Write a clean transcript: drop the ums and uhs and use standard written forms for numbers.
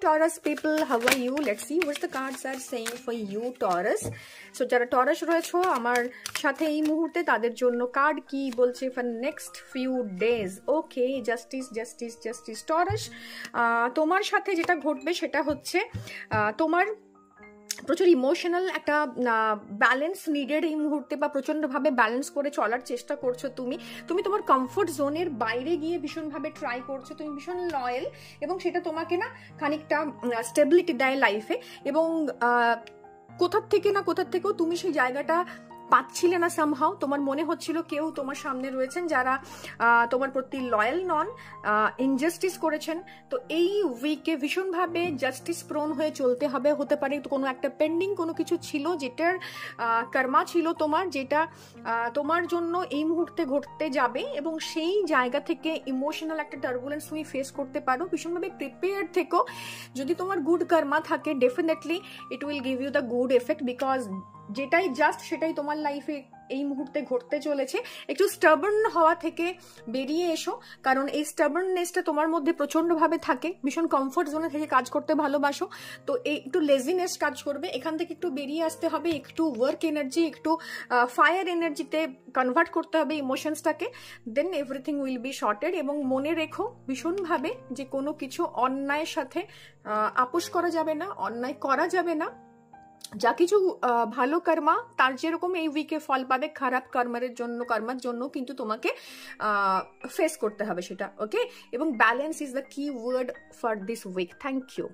Taurus people, how are you? Let's see what the cards are saying for you, Taurus. So যারা Taurus রয়েছে আমার সাথে এই মুহূর্তে, তাদের জন্য কার্ড কি বলছে for next few days. Okay, justice Taurus. তোমার সাথে যেটা ঘটবে সেটা হচ্ছে তোমার প্রচুর ইমোশনাল একটা ব্যালেন্স নিডেড এই মুহূর্তে, বা প্রচণ্ডভাবে ব্যালেন্স করে চলার চেষ্টা করছো তুমি তোমার কমফোর্ট জোনের বাইরে গিয়ে ভীষণভাবে ট্রাই করছো, তুমি ভীষণ লয়াল, এবং সেটা তোমাকে না খানিকটা স্টেবিলিটি দেয় লাইফে, এবং কোথার থেকেও তুমি সেই জায়গাটা পাচ্ছিলে না সামহাও। তোমার মনে হচ্ছিল কেউ তোমার সামনে রয়েছেন যারা তোমার প্রতি লয়াল নন, ইনজাস্টিস করেছেন। তো এই উইকে ভীষণভাবে জাস্টিস প্রোন হয়ে চলতে হবে। হতে পারে কোনো একটা পেন্ডিং কোনো কিছু ছিল, যেটার কর্মা ছিল তোমার, যেটা তোমার জন্য এই মুহূর্তে ঘটতে যাবে, এবং সেই জায়গা থেকে ইমোশনাল একটা টার্বুলেন্স তুমি ফেস করতে পারো। ভীষণভাবে প্রিপেয়ার থেকো। যদি তোমার গুড কর্মা থাকে, definitely it will give you the good effect, because যেটাই জাস্ট সেটাই তোমার লাইফে এই মুহূর্তে ঘটতে চলেছে। একটু স্টাবার্ন হওয়া থেকে বেরিয়ে এসো, কারণ এই স্টাবার্ননেসটা তোমার মধ্যে প্রচন্ডভাবে থাকে। ভীষণ কমফোর্ট জোনে থেকে কাজ করতে ভালোবাসো, তো একটু লেজিনেস কাজ করবে। এখান থেকে একটু বেরিয়ে আসতে হবে, একটু ওয়ার্ক এনার্জি, একটু ফায়ার এনার্জিতে কনভার্ট করতে হবে ইমোশনসটাকে, then everything will be sorted. এবং মনে রেখো ভীষণভাবে যে কোনো কিছু অন্যায়ের সাথে আপোষ করা যাবে না, অন্যায় করা যাবে না। যা কিছু ভালো কর্মা তার যেরকম এই উইকে ফল পাবে, খারাপ কর্মার জন্য কিন্তু তোমাকে ফেস করতে হবে সেটা। ওকে, এবং balance is the key word for this week. Thank you.